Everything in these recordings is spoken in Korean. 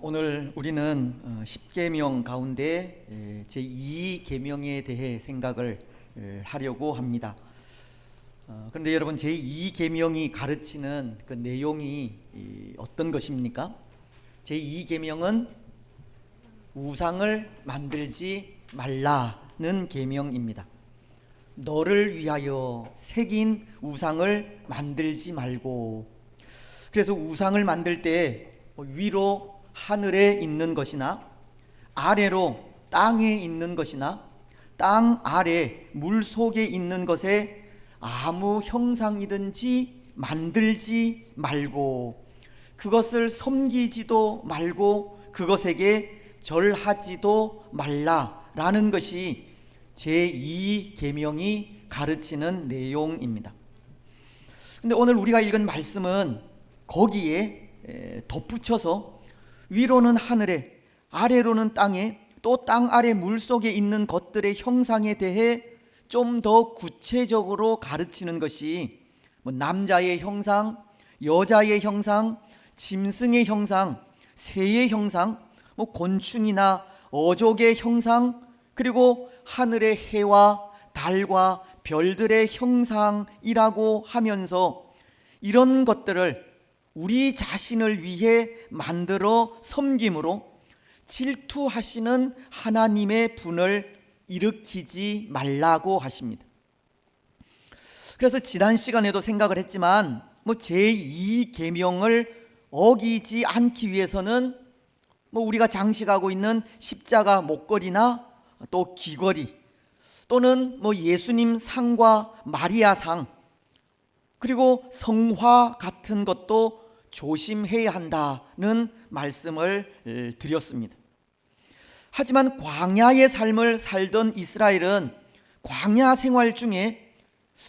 오늘 우리는 10계명 가운데 제2계명에 대해 생각을 하려고 합니다. 그런데 여러분, 제2계명이 가르치는 그 내용이 어떤 것입니까? 제2계명은 우상을 만들지 말라는 계명입니다. 너를 위하여 새긴 우상을 만들지 말고. 그래서 우상을 만들 때 위로 하늘에 있는 것이나 아래로 땅에 있는 것이나 땅 아래 물 속에 있는 것에 아무 형상이든지 만들지 말고, 그것을 섬기지도 말고 그것에게 절하지도 말라라는 것이 제2계명이 가르치는 내용입니다. 근데 오늘 우리가 읽은 말씀은 거기에 덧붙여서 위로는 하늘에, 아래로는 땅에, 또 땅 아래 물속에 있는 것들의 형상에 대해 좀 더 구체적으로 가르치는 것이 남자의 형상, 여자의 형상, 짐승의 형상, 새의 형상, 곤충이나 어족의 형상, 그리고 하늘의 해와 달과 별들의 형상이라고 하면서 이런 것들을 우리 자신을 위해 만들어 섬김으로 질투하시는 하나님의 분을 일으키지 말라고 하십니다. 그래서 지난 시간에도 생각을 했지만 제2계명을 어기지 않기 위해서는 우리가 장식하고 있는 십자가 목걸이나 또 귀걸이, 또는 예수님 상과 마리아 상, 그리고 성화 같은 것도 조심해야 한다는 말씀을 드렸습니다. 하지만 광야의 삶을 살던 이스라엘은 광야 생활 중에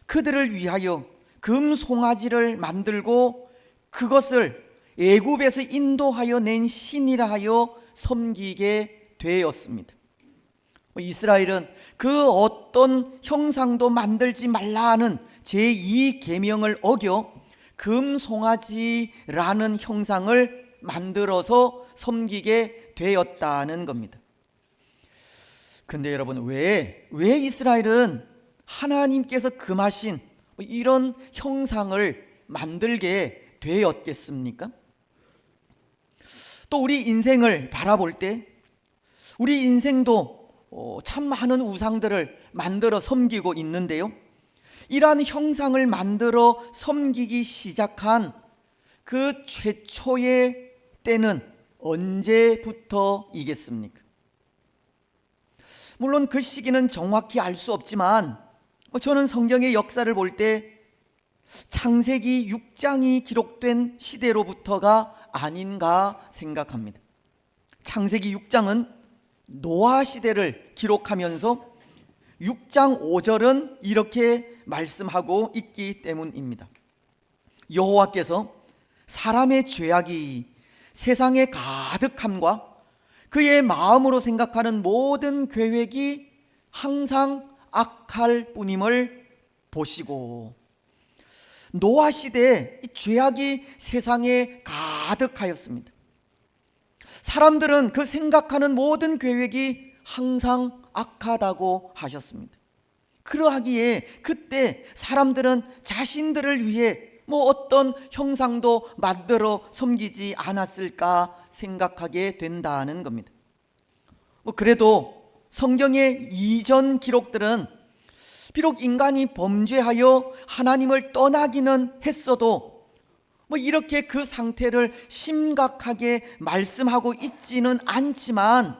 그들을 위하여 금송아지를 만들고 그것을 애굽에서 인도하여 낸 신이라 하여 섬기게 되었습니다. 이스라엘은 그 어떤 형상도 만들지 말라는 제2계명을 어겨 금송아지라는 형상을 만들어서 섬기게 되었다는 겁니다. 그런데 여러분, 왜 이스라엘은 하나님께서 금하신 이런 형상을 만들게 되었겠습니까? 또 우리 인생을 바라볼 때 우리 인생도 참 많은 우상들을 만들어 섬기고 있는데요, 이러한 형상을 만들어 섬기기 시작한 그 최초의 때는 언제부터이겠습니까? 물론 그 시기는 정확히 알 수 없지만 저는 성경의 역사를 볼 때 창세기 6장이 기록된 시대로부터가 아닌가 생각합니다. 창세기 6장은 노아 시대를 기록하면서 6장 5절은 이렇게 말씀하고 있기 때문입니다. 여호와께서 사람의 죄악이 세상에 가득함과 그의 마음으로 생각하는 모든 계획이 항상 악할 뿐임을 보시고. 노아 시대에 죄악이 세상에 가득하였습니다. 사람들은 그 생각하는 모든 계획이 항상 악하다고 하셨습니다. 그러하기에 그때 사람들은 자신들을 위해 어떤 형상도 만들어 섬기지 않았을까 생각하게 된다는 겁니다. 그래도 성경의 이전 기록들은 비록 인간이 범죄하여 하나님을 떠나기는 했어도 이렇게 그 상태를 심각하게 말씀하고 있지는 않지만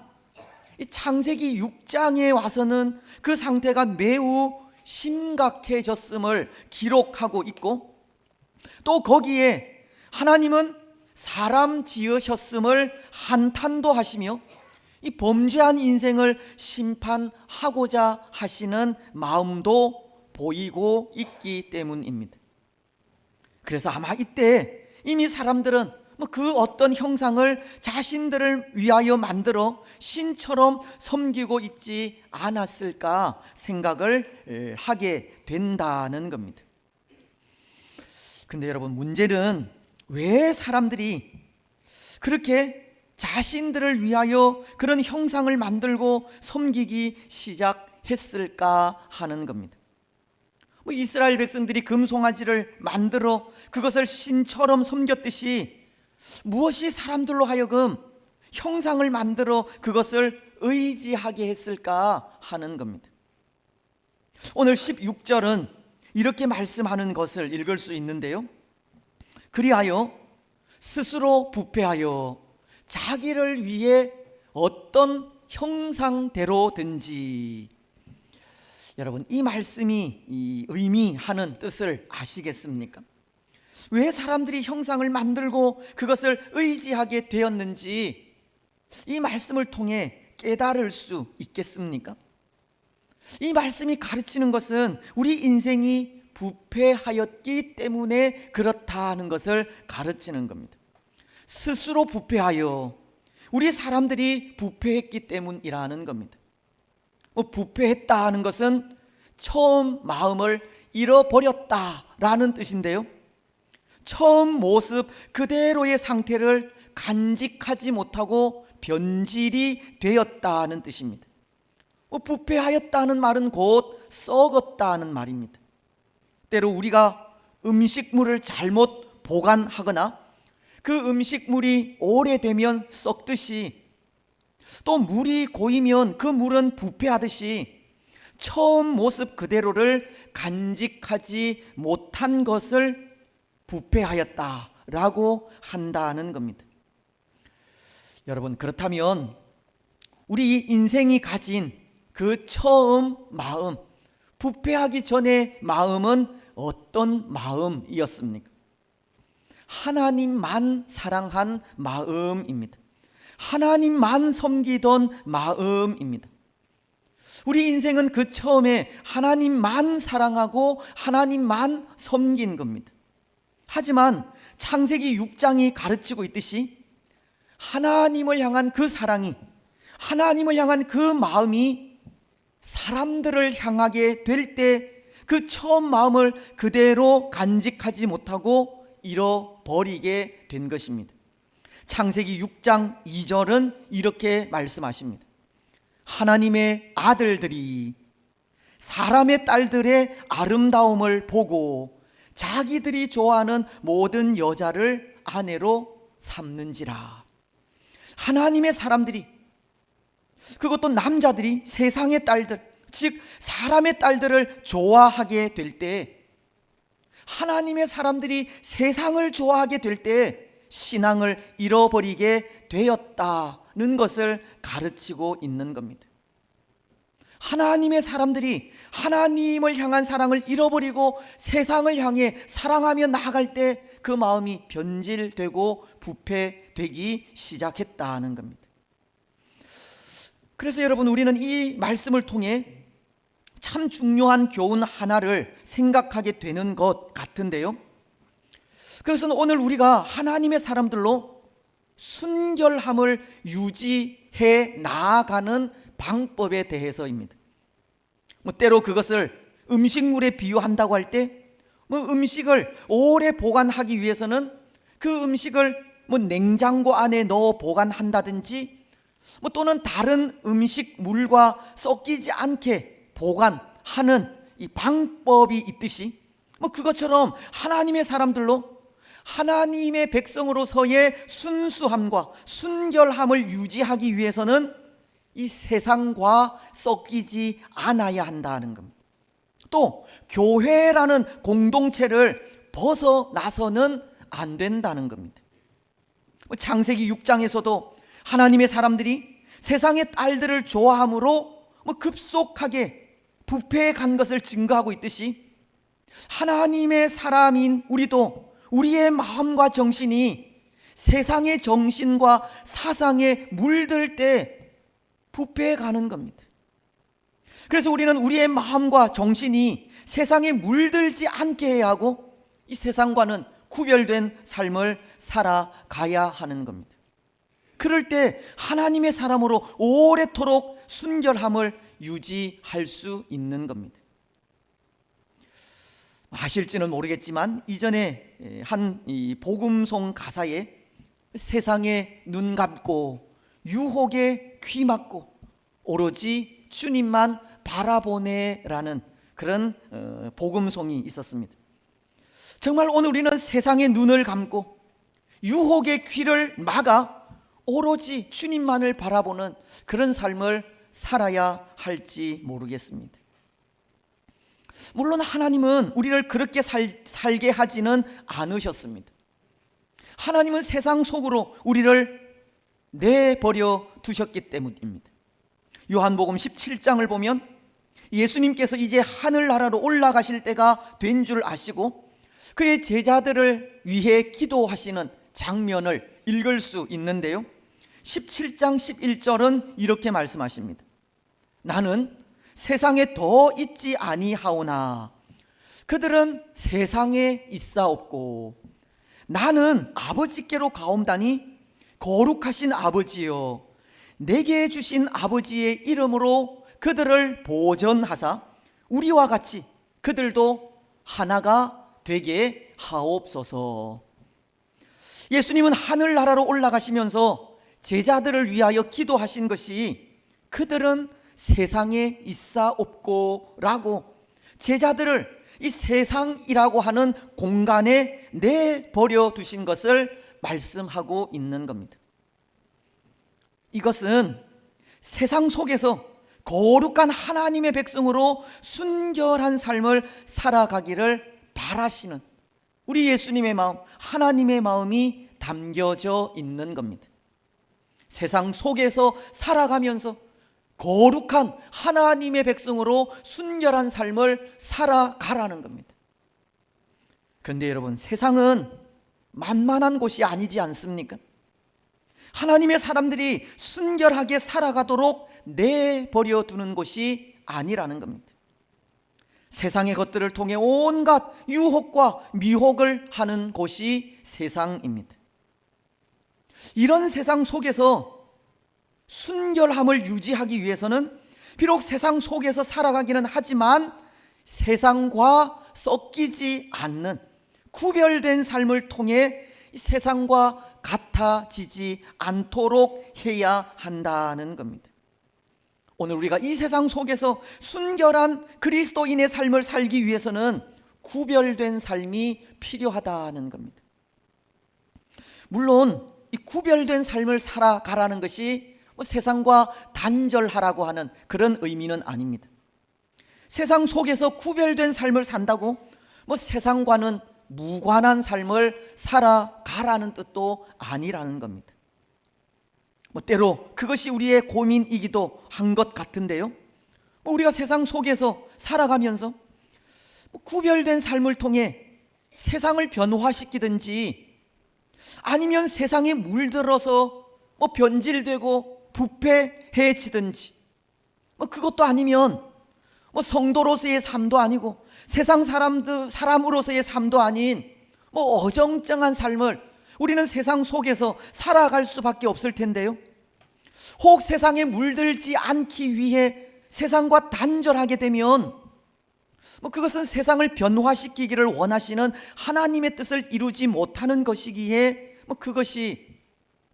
창세기 6장에 와서는 그 상태가 매우 심각해졌음을 기록하고 있고, 또 거기에 하나님은 사람 지으셨음을 한탄도 하시며 이 범죄한 인생을 심판하고자 하시는 마음도 보이고 있기 때문입니다. 그래서 아마 이때 이미 사람들은 그 어떤 형상을 자신들을 위하여 만들어 신처럼 섬기고 있지 않았을까 생각을 하게 된다는 겁니다. 근데 여러분, 문제는 왜 사람들이 그렇게 자신들을 위하여 그런 형상을 만들고 섬기기 시작했을까 하는 겁니다. 이스라엘 백성들이 금송아지를 만들어 그것을 신처럼 섬겼듯이 무엇이 사람들로 하여금 형상을 만들어 그것을 의지하게 했을까 하는 겁니다. 오늘 16절은 이렇게 말씀하는 것을 읽을 수 있는데요. 그리하여 스스로 부패하여 자기를 위해 어떤 형상대로든지. 여러분, 이 말씀이 의미하는 뜻을 아시겠습니까? 왜 사람들이 형상을 만들고 그것을 의지하게 되었는지 이 말씀을 통해 깨달을 수 있겠습니까? 이 말씀이 가르치는 것은 우리 인생이 부패하였기 때문에 그렇다는 것을 가르치는 겁니다. 스스로 부패하여, 우리 사람들이 부패했기 때문이라는 겁니다. 부패했다 하는 것은 처음 마음을 잃어버렸다라는 뜻인데요, 처음 모습 그대로의 상태를 간직하지 못하고 변질이 되었다는 뜻입니다. 부패하였다는 말은 곧 썩었다는 말입니다. 때로 우리가 음식물을 잘못 보관하거나 그 음식물이 오래되면 썩듯이, 또 물이 고이면 그 물은 부패하듯이 처음 모습 그대로를 간직하지 못한 것을 부패하였다라고 한다는 겁니다. 여러분, 그렇다면 우리 인생이 가진 그 처음 마음, 부패하기 전의 마음은 어떤 마음이었습니까? 하나님만 사랑한 마음입니다. 하나님만 섬기던 마음입니다. 우리 인생은 그 처음에 하나님만 사랑하고 하나님만 섬긴 겁니다. 하지만 창세기 6장이 가르치고 있듯이 하나님을 향한 그 사랑이, 하나님을 향한 그 마음이 사람들을 향하게 될 때 그 처음 마음을 그대로 간직하지 못하고 잃어버리게 된 것입니다. 창세기 6장 2절은 이렇게 말씀하십니다. 하나님의 아들들이 사람의 딸들의 아름다움을 보고 자기들이 좋아하는 모든 여자를 아내로 삼는지라. 하나님의 사람들이, 그것도 남자들이 세상의 딸들, 즉 사람의 딸들을 좋아하게 될 때, 하나님의 사람들이 세상을 좋아하게 될 때 신앙을 잃어버리게 되었다는 것을 가르치고 있는 겁니다. 하나님의 사람들이 하나님을 향한 사랑을 잃어버리고 세상을 향해 사랑하며 나아갈 때 그 마음이 변질되고 부패되기 시작했다는 겁니다. 그래서 여러분, 우리는 이 말씀을 통해 참 중요한 교훈 하나를 생각하게 되는 것 같은데요, 그것은 오늘 우리가 하나님의 사람들로 순결함을 유지해 나아가는 방법에 대해서입니다. 때로 그것을 음식물에 비유한다고 할 때, 음식을 오래 보관하기 위해서는 그 음식을 냉장고 안에 넣어 보관한다든지, 또는 다른 음식물과 섞이지 않게 보관하는 이 방법이 있듯이, 그것처럼 하나님의 사람들로, 하나님의 백성으로서의 순수함과 순결함을 유지하기 위해서는 이 세상과 섞이지 않아야 한다는 겁니다. 또 교회라는 공동체를 벗어나서는 안 된다는 겁니다. 창세기 6장에서도 하나님의 사람들이 세상의 딸들을 좋아함으로 급속하게 부패해 간 것을 증거하고 있듯이, 하나님의 사람인 우리도 우리의 마음과 정신이 세상의 정신과 사상에 물들 때 부패해 가는 겁니다. 그래서 우리는 우리의 마음과 정신이 세상에 물들지 않게 해야 하고, 이 세상과는 구별된 삶을 살아가야 하는 겁니다. 그럴 때 하나님의 사람으로 오래도록 순결함을 유지할 수 있는 겁니다. 아실지는 모르겠지만 이전에 한 복음송 가사에 세상에 눈 감고 유혹에 귀 막고 오로지 주님만 바라보네라는 그런 복음송이 있었습니다. 정말 오늘 우리는 세상의 눈을 감고 유혹의 귀를 막아 오로지 주님만을 바라보는 그런 삶을 살아야 할지 모르겠습니다. 물론 하나님은 우리를 그렇게 살게 하지는 않으셨습니다. 하나님은 세상 속으로 우리를 내버려 두셨기 때문입니다. 요한복음 17장을 보면 예수님께서 이제 하늘나라로 올라가실 때가 된 줄 아시고 그의 제자들을 위해 기도하시는 장면을 읽을 수 있는데요, 17장 11절은 이렇게 말씀하십니다. 나는 세상에 더 있지 아니하오나 그들은 세상에 있사옵고 나는 아버지께로 가옵나니 거룩하신 아버지여 내게 주신 아버지의 이름으로 그들을 보전하사 우리와 같이 그들도 하나가 되게 하옵소서. 예수님은 하늘나라로 올라가시면서 제자들을 위하여 기도하신 것이 그들은 세상에 있사옵고 라고 제자들을 이 세상이라고 하는 공간에 내버려 두신 것을 말씀하고 있는 겁니다. 이것은 세상 속에서 거룩한 하나님의 백성으로 순결한 삶을 살아가기를 바라시는 우리 예수님의 마음, 하나님의 마음이 담겨져 있는 겁니다. 세상 속에서 살아가면서 거룩한 하나님의 백성으로 순결한 삶을 살아가라는 겁니다. 그런데 여러분, 세상은 만만한 곳이 아니지 않습니까? 하나님의 사람들이 순결하게 살아가도록 내버려 두는 곳이 아니라는 겁니다. 세상의 것들을 통해 온갖 유혹과 미혹을 하는 곳이 세상입니다. 이런 세상 속에서 순결함을 유지하기 위해서는 비록 세상 속에서 살아가기는 하지만 세상과 섞이지 않는 구별된 삶을 통해 세상과 같아지지 않도록 해야 한다는 겁니다. 오늘 우리가 이 세상 속에서 순결한 그리스도인의 삶을 살기 위해서는 구별된 삶이 필요하다는 겁니다. 물론 이 구별된 삶을 살아가라는 것이 세상과 단절하라고 하는 그런 의미는 아닙니다. 세상 속에서 구별된 삶을 산다고 세상과는 무관한 삶을 살아가라는 뜻도 아니라는 겁니다. 때로 그것이 우리의 고민이기도 한 것 같은데요, 우리가 세상 속에서 살아가면서 구별된 삶을 통해 세상을 변화시키든지 아니면 세상에 물들어서 변질되고 부패해지든지 그것도 아니면 성도로서의 삶도 아니고 세상 사람으로서의 삶도 아닌 어정쩡한 삶을 우리는 세상 속에서 살아갈 수밖에 없을 텐데요, 혹 세상에 물들지 않기 위해 세상과 단절하게 되면 그것은 세상을 변화시키기를 원하시는 하나님의 뜻을 이루지 못하는 것이기에 그것이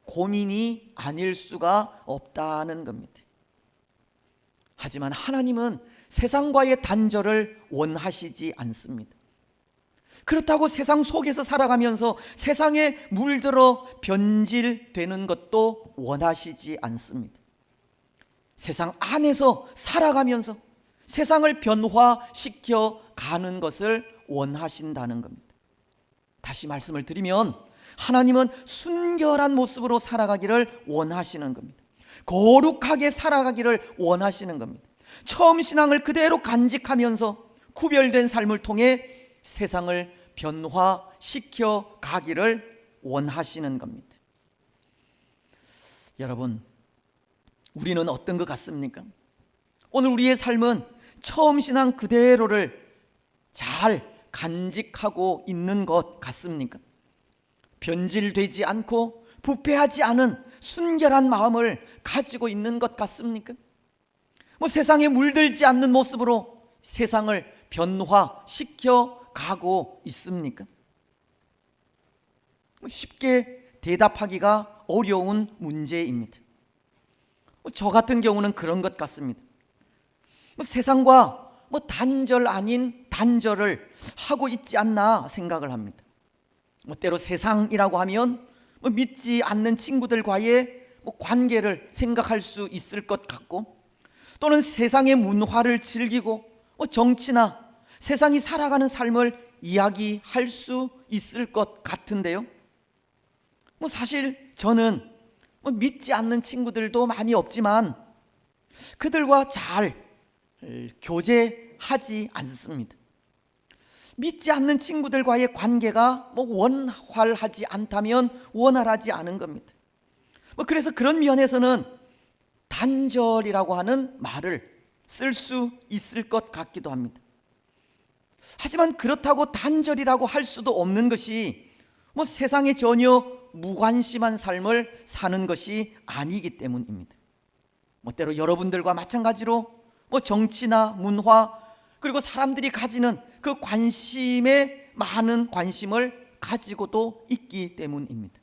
고민이 아닐 수가 없다는 겁니다. 하지만 하나님은 세상과의 단절을 원하시지 않습니다. 그렇다고 세상 속에서 살아가면서 세상에 물들어 변질되는 것도 원하시지 않습니다. 세상 안에서 살아가면서 세상을 변화시켜 가는 것을 원하신다는 겁니다. 다시 말씀을 드리면 하나님은 순결한 모습으로 살아가기를 원하시는 겁니다. 거룩하게 살아가기를 원하시는 겁니다. 처음 신앙을 그대로 간직하면서 구별된 삶을 통해 세상을 변화시켜 가기를 원하시는 겁니다. 여러분, 우리는 어떤 것 같습니까? 오늘 우리의 삶은 처음 신앙 그대로를 잘 간직하고 있는 것 같습니까? 변질되지 않고 부패하지 않은 순결한 마음을 가지고 있는 것 같습니까? 세상에 물들지 않는 모습으로 세상을 변화시켜 가고 있습니까? 쉽게 대답하기가 어려운 문제입니다. 저 같은 경우는 그런 것 같습니다. 세상과 단절 아닌 단절을 하고 있지 않나 생각을 합니다. 때로 세상이라고 하면 믿지 않는 친구들과의 관계를 생각할 수 있을 것 같고, 또는 세상의 문화를 즐기고 정치나 세상이 살아가는 삶을 이야기할 수 있을 것 같은데요, 사실 저는 믿지 않는 친구들도 많이 없지만 그들과 잘 교제하지 않습니다. 믿지 않는 친구들과의 관계가 원활하지 않다면 원활하지 않은 겁니다. 그래서 그런 면에서는 단절이라고 하는 말을 쓸 수 있을 것 같기도 합니다. 하지만 그렇다고 단절이라고 할 수도 없는 것이 세상에 전혀 무관심한 삶을 사는 것이 아니기 때문입니다. 때로 여러분들과 마찬가지로 정치나 문화, 그리고 사람들이 가지는 그 관심에 많은 관심을 가지고도 있기 때문입니다.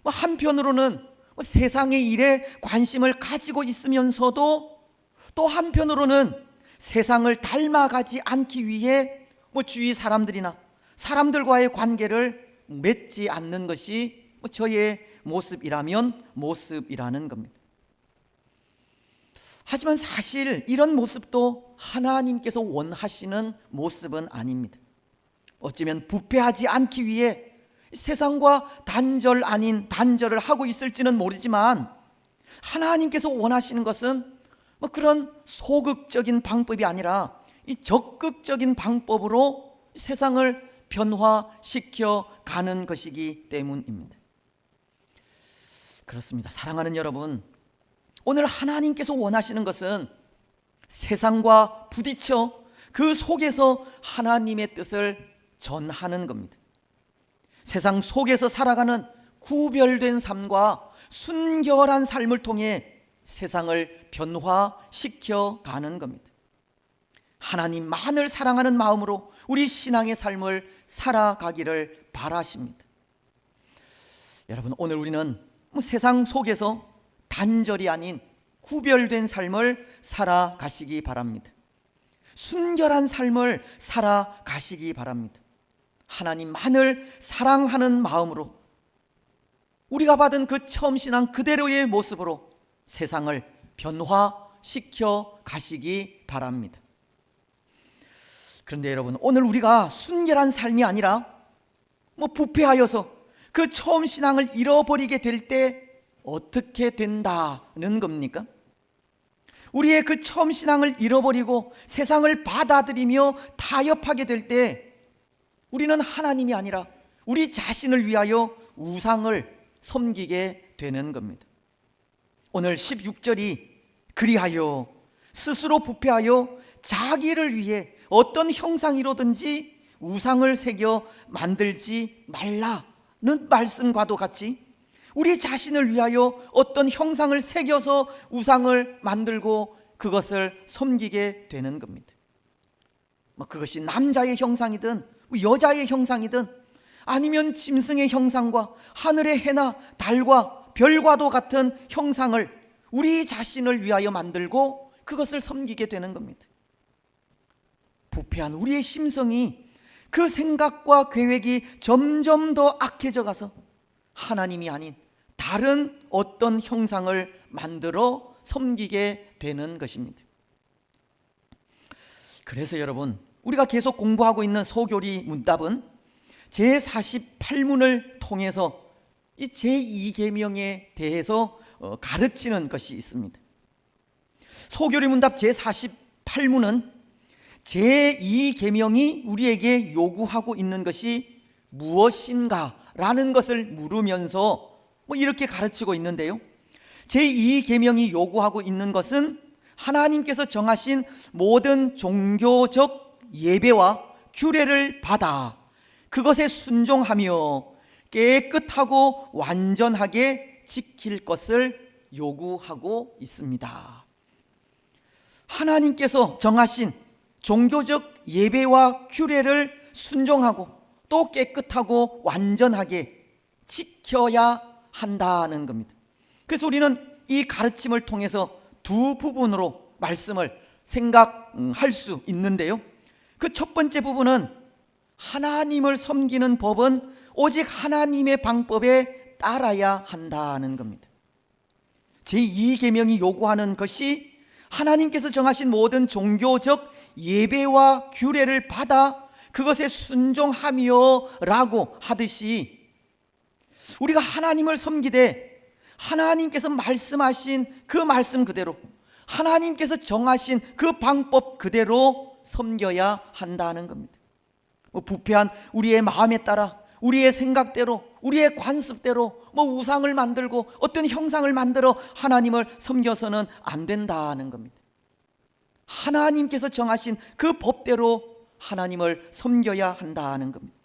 한편으로는 세상의 일에 관심을 가지고 있으면서도 또 한편으로는 세상을 닮아가지 않기 위해 주위 사람들이나 사람들과의 관계를 맺지 않는 것이 저의 모습이라면 모습이라는 겁니다. 하지만 사실 이런 모습도 하나님께서 원하시는 모습은 아닙니다. 어쩌면 부패하지 않기 위해 세상과 단절 아닌 단절을 하고 있을지는 모르지만, 하나님께서 원하시는 것은 그런 소극적인 방법이 아니라 이 적극적인 방법으로 세상을 변화시켜 가는 것이기 때문입니다. 그렇습니다. 사랑하는 여러분, 오늘 하나님께서 원하시는 것은 세상과 부딪혀 그 속에서 하나님의 뜻을 전하는 겁니다. 세상 속에서 살아가는 구별된 삶과 순결한 삶을 통해 세상을 변화시켜 가는 겁니다. 하나님만을 사랑하는 마음으로 우리 신앙의 삶을 살아가기를 바라십니다. 여러분, 오늘 우리는 세상 속에서 단절이 아닌 구별된 삶을 살아가시기 바랍니다. 순결한 삶을 살아가시기 바랍니다. 하나님만을 사랑하는 마음으로 우리가 받은 그 처음 신앙 그대로의 모습으로 세상을 변화시켜 가시기 바랍니다. 그런데 여러분, 오늘 우리가 순결한 삶이 아니라 부패하여서 그 처음 신앙을 잃어버리게 될 때 어떻게 된다는 겁니까? 우리의 그 처음 신앙을 잃어버리고 세상을 받아들이며 타협하게 될 때 우리는 하나님이 아니라 우리 자신을 위하여 우상을 섬기게 되는 겁니다. 오늘 16절이 그리하여 스스로 부패하여 자기를 위해 어떤 형상이로든지 우상을 새겨 만들지 말라는 말씀과도 같이 우리 자신을 위하여 어떤 형상을 새겨서 우상을 만들고 그것을 섬기게 되는 겁니다. 그것이 남자의 형상이든 여자의 형상이든 아니면 짐승의 형상과 하늘의 해나 달과 별과도 같은 형상을 우리 자신을 위하여 만들고 그것을 섬기게 되는 겁니다. 부패한 우리의 심성이 그 생각과 계획이 점점 더 악해져 가서 하나님이 아닌 다른 어떤 형상을 만들어 섬기게 되는 것입니다. 그래서 여러분, 우리가 계속 공부하고 있는 소교리 문답은 제48문을 통해서 이 제2계명에 대해서 가르치는 것이 있습니다. 소교리 문답 제48문은 제2계명이 우리에게 요구하고 있는 것이 무엇인가라는 것을 물으면서 이렇게 가르치고 있는데요, 제2계명이 요구하고 있는 것은 하나님께서 정하신 모든 종교적 예배와 규례를 받아 그것에 순종하며 깨끗하고 완전하게 지킬 것을 요구하고 있습니다. 하나님께서 정하신 종교적 예배와 규례를 순종하고 또 깨끗하고 완전하게 지켜야 한다는 겁니다. 그래서 우리는 이 가르침을 통해서 두 부분으로 말씀을 생각할 수 있는데요. 그 첫 번째 부분은 하나님을 섬기는 법은 오직 하나님의 방법에 따라야 한다는 겁니다. 제2계명이 요구하는 것이 하나님께서 정하신 모든 종교적 예배와 규례를 받아 그것에 순종하며 라고 하듯이 우리가 하나님을 섬기되 하나님께서 말씀하신 그 말씀 그대로, 하나님께서 정하신 그 방법 그대로 섬겨야 한다는 겁니다. 부패한 우리의 마음에 따라, 우리의 생각대로, 우리의 관습대로 우상을 만들고 어떤 형상을 만들어 하나님을 섬겨서는 안 된다는 겁니다. 하나님께서 정하신 그 법대로 하나님을 섬겨야 한다는 겁니다.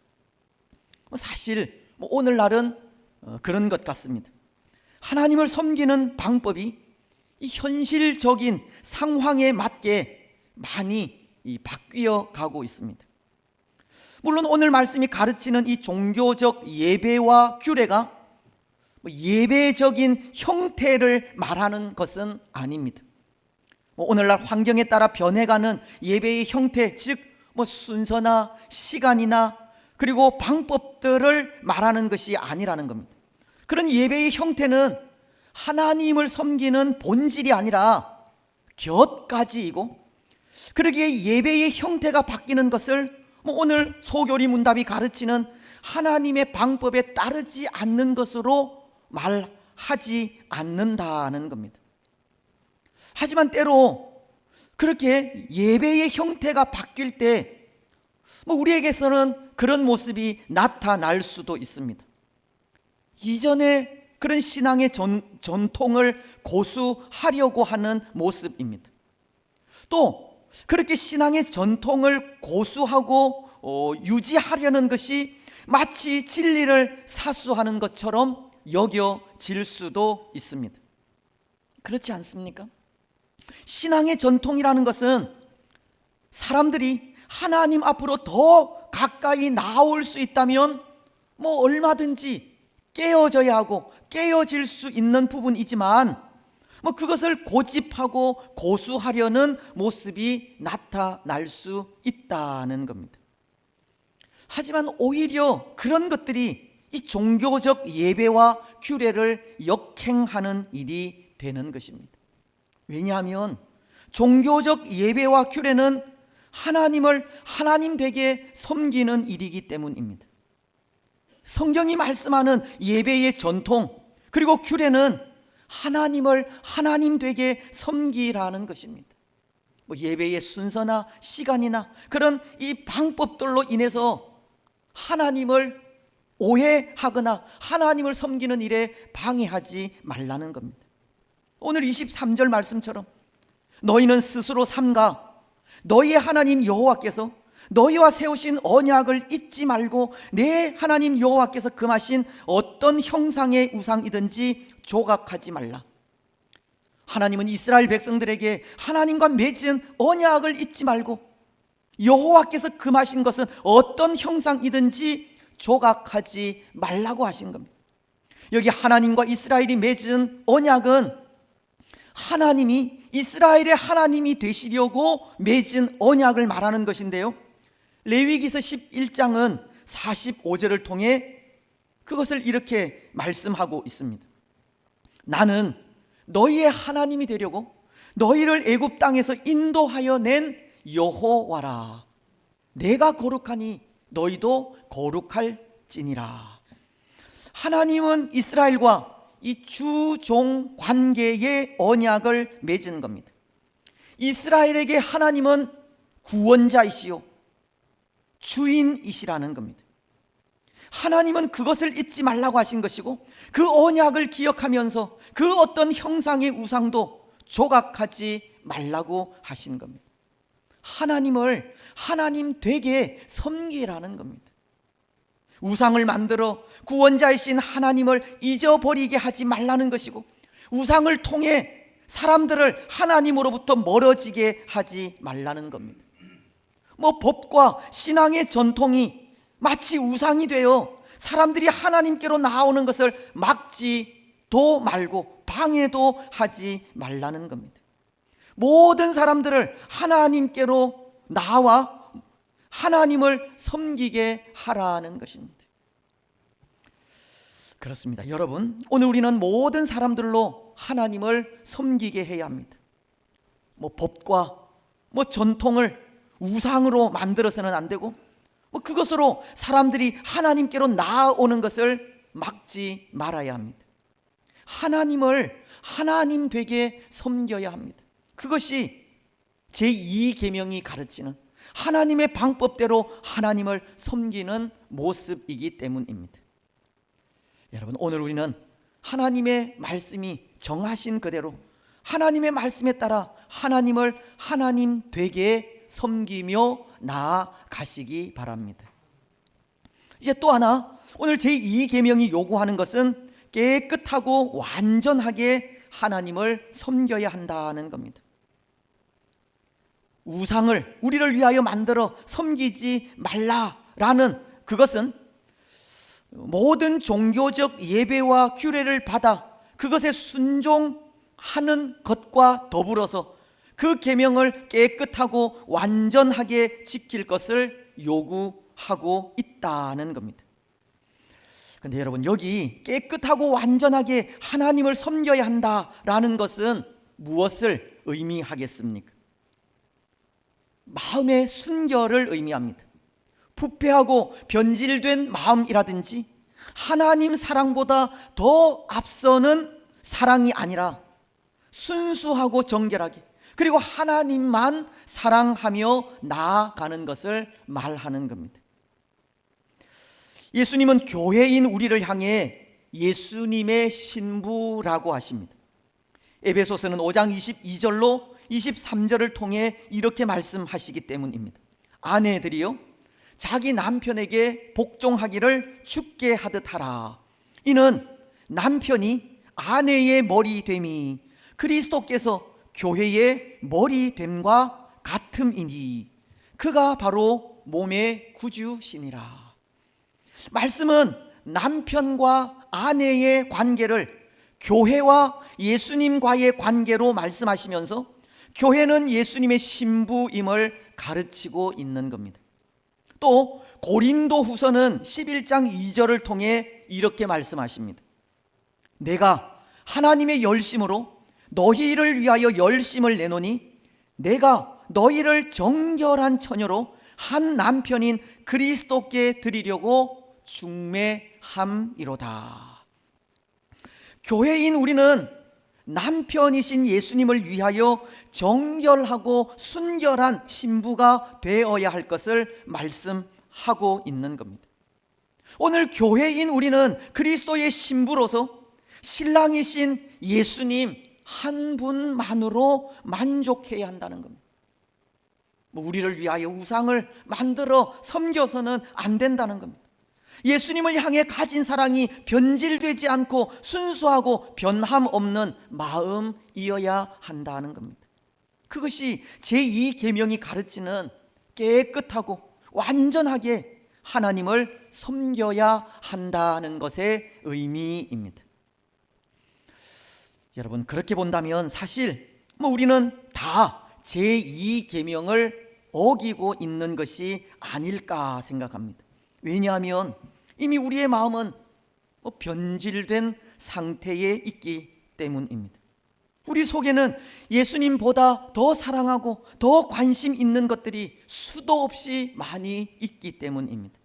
사실 오늘날은 그런 것 같습니다. 하나님을 섬기는 방법이 이 현실적인 상황에 맞게 많이 바뀌어 가고 있습니다. 물론 오늘 말씀이 가르치는 이 종교적 예배와 규례가 예배적인 형태를 말하는 것은 아닙니다. 오늘날 환경에 따라 변해가는 예배의 형태, 즉 순서나 시간이나 그리고 방법들을 말하는 것이 아니라는 겁니다. 그런 예배의 형태는 하나님을 섬기는 본질이 아니라 곁가지이고, 그러기에 예배의 형태가 바뀌는 것을 오늘 소교리 문답이 가르치는 하나님의 방법에 따르지 않는 것으로 말하지 않는다는 겁니다. 하지만 때로 그렇게 예배의 형태가 바뀔 때 우리에게서는 그런 모습이 나타날 수도 있습니다. 이전에 그런 신앙의 전통을 고수하려고 하는 모습입니다. 또 그렇게 신앙의 전통을 고수하고 유지하려는 것이 마치 진리를 사수하는 것처럼 여겨질 수도 있습니다. 그렇지 않습니까? 신앙의 전통이라는 것은 사람들이 하나님 앞으로 더 가까이 나올 수 있다면 얼마든지 깨어져야 하고 깨어질 수 있는 부분이지만 그것을 고집하고 고수하려는 모습이 나타날 수 있다는 겁니다. 하지만 오히려 그런 것들이 이 종교적 예배와 규례를 역행하는 일이 되는 것입니다. 왜냐하면 종교적 예배와 규례는 하나님을 하나님 되게 섬기는 일이기 때문입니다. 성경이 말씀하는 예배의 전통 그리고 규례는 하나님을 하나님 되게 섬기라는 것입니다. 예배의 순서나 시간이나 그런 이 방법들로 인해서 하나님을 오해하거나 하나님을 섬기는 일에 방해하지 말라는 겁니다. 오늘 23절 말씀처럼 너희는 스스로 삼가 너희의 하나님 여호와께서 너희와 세우신 언약을 잊지 말고 내 하나님 여호와께서 금하신 어떤 형상의 우상이든지 조각하지 말라. 하나님은 이스라엘 백성들에게 하나님과 맺은 언약을 잊지 말고 여호와께서 금하신 것은 어떤 형상이든지 조각하지 말라고 하신 겁니다. 여기 하나님과 이스라엘이 맺은 언약은 하나님이 이스라엘의 하나님이 되시려고 맺은 언약을 말하는 것인데요, 레위기서 11장은 45절을 통해 그것을 이렇게 말씀하고 있습니다. 나는 너희의 하나님이 되려고 너희를 애굽 땅에서 인도하여 낸 여호와라. 내가 거룩하니 너희도 거룩할지니라. 하나님은 이스라엘과 이 주종 관계의 언약을 맺은 겁니다. 이스라엘에게 하나님은 구원자이시요 주인이시라는 겁니다. 하나님은 그것을 잊지 말라고 하신 것이고 그 언약을 기억하면서 그 어떤 형상의 우상도 조각하지 말라고 하신 겁니다. 하나님을 하나님 되게 섬기라는 겁니다. 우상을 만들어 구원자이신 하나님을 잊어버리게 하지 말라는 것이고 우상을 통해 사람들을 하나님으로부터 멀어지게 하지 말라는 겁니다. 법과 신앙의 전통이 마치 우상이 되어 사람들이 하나님께로 나오는 것을 막지도 말고 방해도 하지 말라는 겁니다. 모든 사람들을 하나님께로 나와 하나님을 섬기게 하라는 것입니다. 그렇습니다. 여러분, 오늘 우리는 모든 사람들로 하나님을 섬기게 해야 합니다. 법과 전통을 우상으로 만들어서는 안 되고, 그것으로 사람들이 하나님께로 나아오는 것을 막지 말아야 합니다. 하나님을 하나님 되게 섬겨야 합니다. 그것이 제2계명이 가르치는 하나님의 방법대로 하나님을 섬기는 모습이기 때문입니다. 여러분, 오늘 우리는 하나님의 말씀이 정하신 그대로 하나님의 말씀에 따라 하나님을 하나님 되게 섬기며 나아가시기 바랍니다. 이제 또 하나, 오늘 제2계명이 요구하는 것은 깨끗하고 완전하게 하나님을 섬겨야 한다는 겁니다. 우상을 우리를 위하여 만들어 섬기지 말라라는 그것은 모든 종교적 예배와 규례를 받아 그것에 순종하는 것과 더불어서 그 계명을 깨끗하고 완전하게 지킬 것을 요구하고 있다는 겁니다. 그런데 여러분, 여기 깨끗하고 완전하게 하나님을 섬겨야 한다라는 것은 무엇을 의미하겠습니까? 마음의 순결을 의미합니다. 부패하고 변질된 마음이라든지 하나님 사랑보다 더 앞서는 사랑이 아니라 순수하고 정결하게, 그리고 하나님만 사랑하며 나아가는 것을 말하는 겁니다. 예수님은 교회인 우리를 향해 예수님의 신부라고 하십니다. 에베소서는 5장 22절로 23절을 통해 이렇게 말씀하시기 때문입니다. 아내들이요, 자기 남편에게 복종하기를 주께 하듯 하라. 이는 남편이 아내의 머리됨이 그리스도께서 교회의 머리됨과 같음이니 그가 바로 몸의 구주시니라. 말씀은 남편과 아내의 관계를 교회와 예수님과의 관계로 말씀하시면서 교회는 예수님의 신부임을 가르치고 있는 겁니다. 또 고린도후서는 11장 2절을 통해 이렇게 말씀하십니다. 내가 하나님의 열심으로 너희를 위하여 열심을 내노니 내가 너희를 정결한 처녀로 한 남편인 그리스도께 드리려고 중매함이로다. 교회인 우리는 남편이신 예수님을 위하여 정결하고 순결한 신부가 되어야 할 것을 말씀하고 있는 겁니다. 오늘 교회인 우리는 그리스도의 신부로서 신랑이신 예수님 한 분만으로 만족해야 한다는 겁니다. 우리를 위하여 우상을 만들어 섬겨서는 안 된다는 겁니다. 예수님을 향해 가진 사랑이 변질되지 않고 순수하고 변함 없는 마음이어야 한다는 겁니다. 그것이 제2계명이 가르치는 깨끗하고 완전하게 하나님을 섬겨야 한다는 것의 의미입니다. 여러분, 그렇게 본다면 사실 우리는 다 제2계명을 어기고 있는 것이 아닐까 생각합니다. 왜냐하면 이미 우리의 마음은 변질된 상태에 있기 때문입니다. 우리 속에는 예수님보다 더 사랑하고 더 관심 있는 것들이 수도 없이 많이 있기 때문입니다.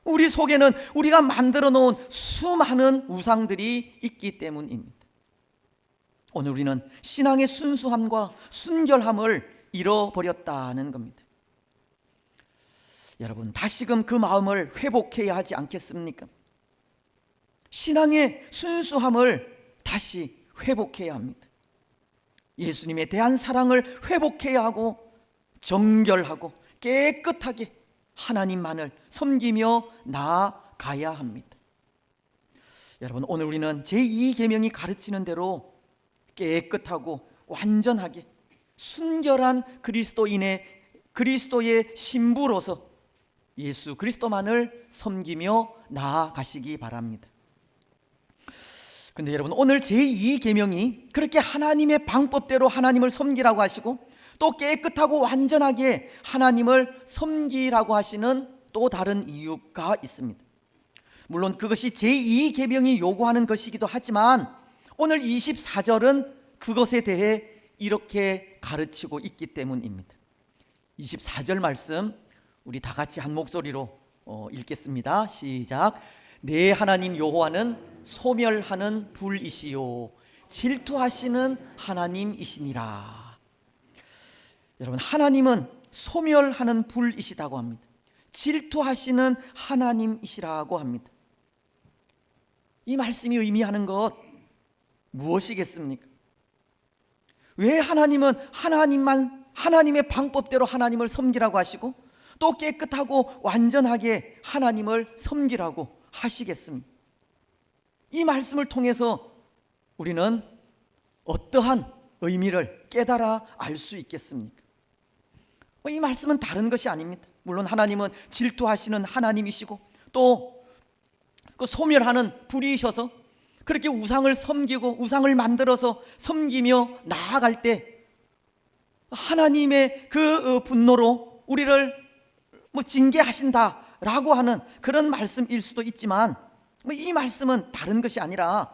우리 속에는 우리가 만들어 놓은 수많은 우상들이 있기 때문입니다. 오늘 우리는 신앙의 순수함과 순결함을 잃어버렸다는 겁니다. 여러분, 다시금 그 마음을 회복해야 하지 않겠습니까? 신앙의 순수함을 다시 회복해야 합니다. 예수님에 대한 사랑을 회복해야 하고 정결하고 깨끗하게 하나님만을 섬기며 나아가야 합니다. 여러분, 오늘 우리는 제2계명이 가르치는 대로 깨끗하고 완전하게 순결한 그리스도의 신부로서 예수 그리스도만을 섬기며 나아가시기 바랍니다. 근데 여러분, 오늘 제2계명이 그렇게 하나님의 방법대로 하나님을 섬기라고 하시고 또 깨끗하고 완전하게 하나님을 섬기라고 하시는 또 다른 이유가 있습니다. 물론 그것이 제2계명이 요구하는 것이기도 하지만 오늘 24절은 그것에 대해 이렇게 가르치고 있기 때문입니다. 24절 말씀 우리 다 같이 한 목소리로 읽겠습니다. 시작. 내 하나님 여호와는 소멸하는 불이시요 질투하시는 하나님이시니라. 여러분, 하나님은 소멸하는 불이시다고 합니다. 질투하시는 하나님이시라고 합니다. 이 말씀이 의미하는 것 무엇이겠습니까? 왜 하나님은 하나님의 방법대로 하나님을 섬기라고 하시고 또 깨끗하고 완전하게 하나님을 섬기라고 하시겠습니까? 이 말씀을 통해서 우리는 어떠한 의미를 깨달아 알 수 있겠습니까? 이 말씀은 다른 것이 아닙니다. 물론 하나님은 질투하시는 하나님이시고 또 그 소멸하는 불이셔서 그렇게 우상을 섬기고 우상을 만들어서 섬기며 나아갈 때 하나님의 그 분노로 우리를 징계하신다라고 하는 그런 말씀일 수도 있지만 이 말씀은 다른 것이 아니라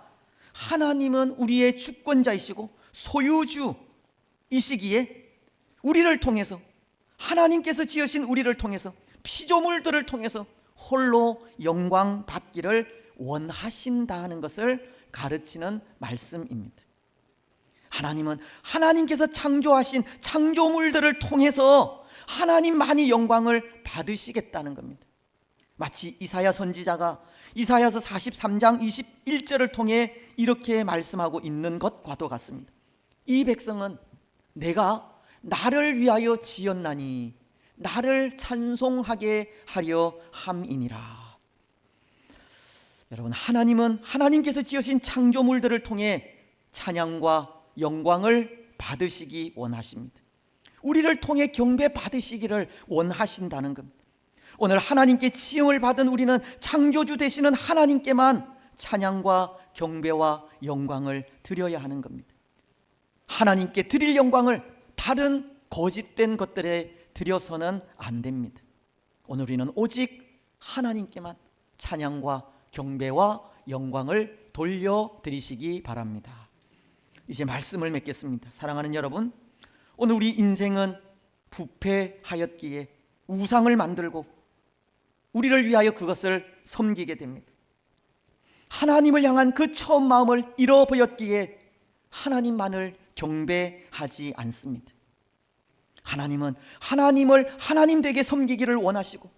하나님은 우리의 주권자이시고 소유주이시기에 우리를 통해서 하나님께서 지으신 우리를 통해서 피조물들을 통해서 홀로 영광 받기를 원하신다는 것을 가르치는 말씀입니다. 하나님은 하나님께서 창조하신 창조물들을 통해서 하나님만이 영광을 받으시겠다는 겁니다. 마치 이사야 선지자가 이사야서 43장 21절을 통해 이렇게 말씀하고 있는 것과도 같습니다. 이 백성은 내가 나를 위하여 지었나니 나를 찬송하게 하려 함이니라. 여러분, 하나님은 하나님께서 지으신 창조물들을 통해 찬양과 영광을 받으시기 원하십니다. 우리를 통해 경배 받으시기를 원하신다는 겁니다. 오늘 하나님께 지음을 받은 우리는 창조주 되시는 하나님께만 찬양과 경배와 영광을 드려야 하는 겁니다. 하나님께 드릴 영광을 다른 거짓된 것들에 드려서는 안 됩니다. 오늘 우리는 오직 하나님께만 찬양과 경배와 영광을 돌려드리시기 바랍니다. 이제 말씀을 맺겠습니다. 사랑하는 여러분, 오늘 우리 인생은 부패하였기에 우상을 만들고 우리를 위하여 그것을 섬기게 됩니다. 하나님을 향한 그 처음 마음을 잃어버렸기에 하나님만을 경배하지 않습니다. 하나님은 하나님을 하나님 되게 섬기기를 원하시고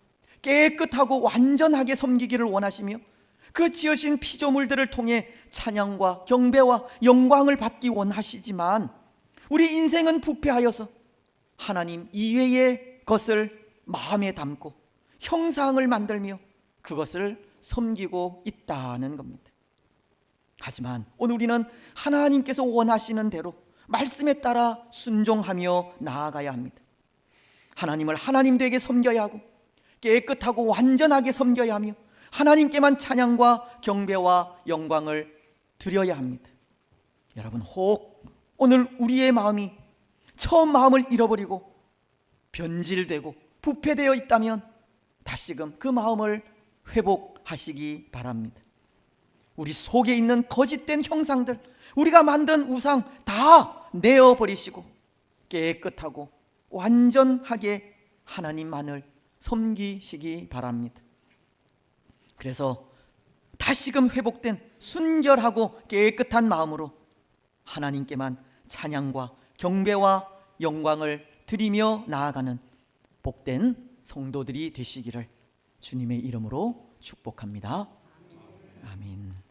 깨끗하고 완전하게 섬기기를 원하시며 그 지으신 피조물들을 통해 찬양과 경배와 영광을 받기 원하시지만 우리 인생은 부패하여서 하나님 이외의 것을 마음에 담고 형상을 만들며 그것을 섬기고 있다는 겁니다. 하지만 오늘 우리는 하나님께서 원하시는 대로 말씀에 따라 순종하며 나아가야 합니다. 하나님을 하나님 되게 섬겨야 하고 깨끗하고 완전하게 섬겨야 하며 하나님께만 찬양과 경배와 영광을 드려야 합니다. 여러분, 혹 오늘 우리의 마음이 처음 마음을 잃어버리고 변질되고 부패되어 있다면 다시금 그 마음을 회복하시기 바랍니다. 우리 속에 있는 거짓된 형상들, 우리가 만든 우상 다 내어버리시고 깨끗하고 완전하게 하나님만을 섬기시기 바랍니다. 그래서 다시금 회복된 순결하고 깨끗한 마음으로 하나님께만 찬양과 경배와 영광을 드리며 나아가는 복된 성도들이 되시기를 주님의 이름으로 축복합니다. 아멘.